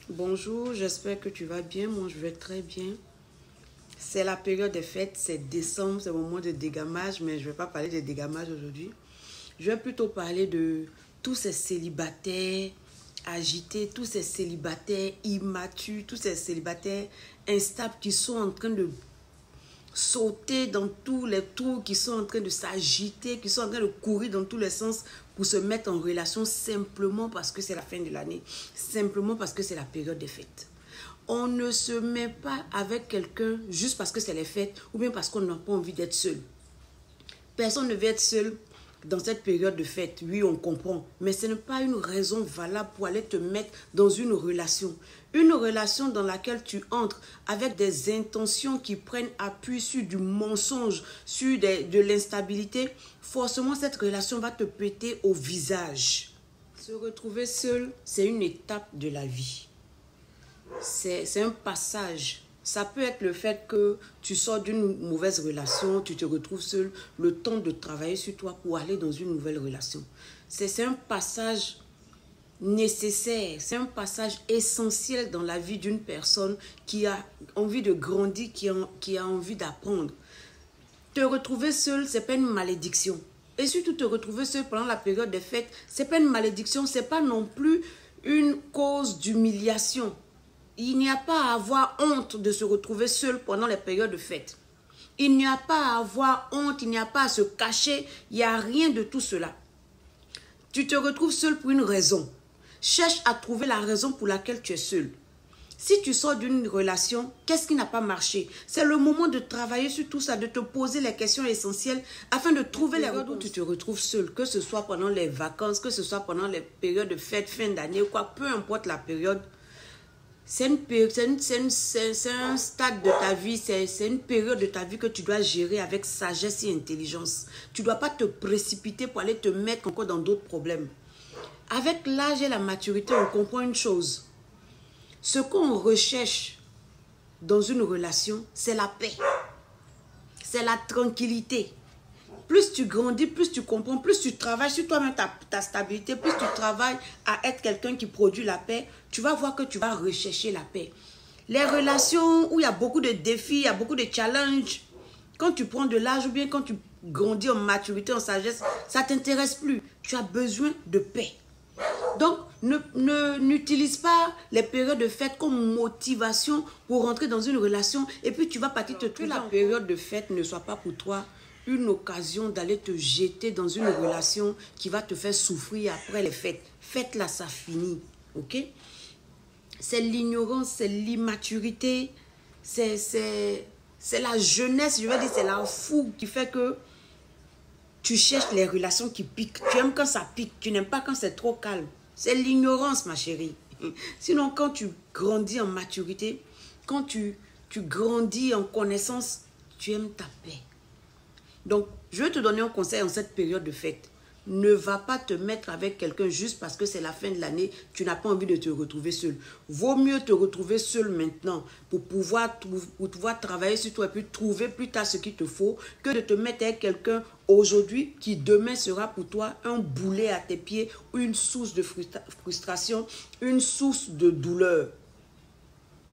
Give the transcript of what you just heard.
Bonjour, j'espère que tu vas bien. Moi, je vais très bien. C'est la période des fêtes, c'est décembre, c'est le moment de dégamage, mais je ne vais pas parler de dégamage aujourd'hui. Je vais plutôt parler de tous ces célibataires agités, tous ces célibataires immatures, tous ces célibataires instables qui sont en train de sauter dans tous les tours, qui sont en train de s'agiter, qui sont en train de courir dans tous les sens pour se mettre en relation simplement parce que c'est la fin de l'année, simplement parce que c'est la période des fêtes. On ne se met pas avec quelqu'un juste parce que c'est les fêtes ou bien parce qu'on n'a pas envie d'être seul. Personne ne veut être seul dans cette période de fête. Oui, on comprend. Mais ce n'est pas une raison valable pour aller te mettre dans une relation. Une relation dans laquelle tu entres avec des intentions qui prennent appui sur du mensonge, sur de l'instabilité. Forcément, cette relation va te péter au visage. Se retrouver seul, c'est une étape de la vie. C'est un passage. Ça peut être le fait que tu sors d'une mauvaise relation, tu te retrouves seul, le temps de travailler sur toi pour aller dans une nouvelle relation. C'est un passage nécessaire, c'est un passage essentiel dans la vie d'une personne qui a envie de grandir, qui a envie d'apprendre. Te retrouver seul, ce n'est pas une malédiction. Et surtout te retrouver seul pendant la période des fêtes, ce n'est pas une malédiction, ce n'est pas non plus une cause d'humiliation. Il n'y a pas à avoir honte de se retrouver seul pendant les périodes de fête. Il n'y a pas à avoir honte, il n'y a pas à se cacher, il n'y a rien de tout cela. Tu te retrouves seul pour une raison. Cherche à trouver la raison pour laquelle tu es seul. Si tu sors d'une relation, qu'est-ce qui n'a pas marché? C'est le moment de travailler sur tout ça, de te poser les questions essentielles afin de trouver les réponses. Où tu te retrouves seul, que ce soit pendant les vacances, que ce soit pendant les périodes de fête, fin d'année ou quoi, peu importe la période. C'est un stade de ta vie, c'est une période de ta vie que tu dois gérer avec sagesse et intelligence. Tu ne dois pas te précipiter pour aller te mettre encore dans d'autres problèmes. Avec l'âge et la maturité, on comprend une chose. Ce qu'on recherche dans une relation, c'est la paix. C'est la tranquillité. Plus tu grandis, plus tu comprends, plus tu travailles sur toi-même ta stabilité, plus tu travailles à être quelqu'un qui produit la paix, tu vas voir que tu vas rechercher la paix. Les relations où il y a beaucoup de défis, il y a beaucoup de challenges, quand tu prends de l'âge ou bien quand tu grandis en maturité, en sagesse, ça ne t'intéresse plus. Tu as besoin de paix. Donc, n'utilise pas les périodes de fête comme motivation pour rentrer dans une relation et puis tu vas partir te trouver. Que la période de fête ne soit pas pour toi une occasion d'aller te jeter dans une relation qui va te faire souffrir après les fêtes. Fête là, ça finit, ok? C'est l'ignorance, c'est l'immaturité, c'est la jeunesse, je veux dire, c'est la fougue qui fait que tu cherches les relations qui piquent. Tu aimes quand ça pique, tu n'aimes pas quand c'est trop calme. C'est l'ignorance, ma chérie. Sinon, quand tu grandis en maturité, quand tu grandis en connaissance, tu aimes ta paix. Donc, je vais te donner un conseil en cette période de fête. Ne va pas te mettre avec quelqu'un juste parce que c'est la fin de l'année, tu n'as pas envie de te retrouver seul. Vaut mieux te retrouver seul maintenant pour pouvoir travailler sur toi et puis trouver plus tard ce qu'il te faut que de te mettre avec quelqu'un aujourd'hui qui demain sera pour toi un boulet à tes pieds ou une source de frustration, une source de douleur.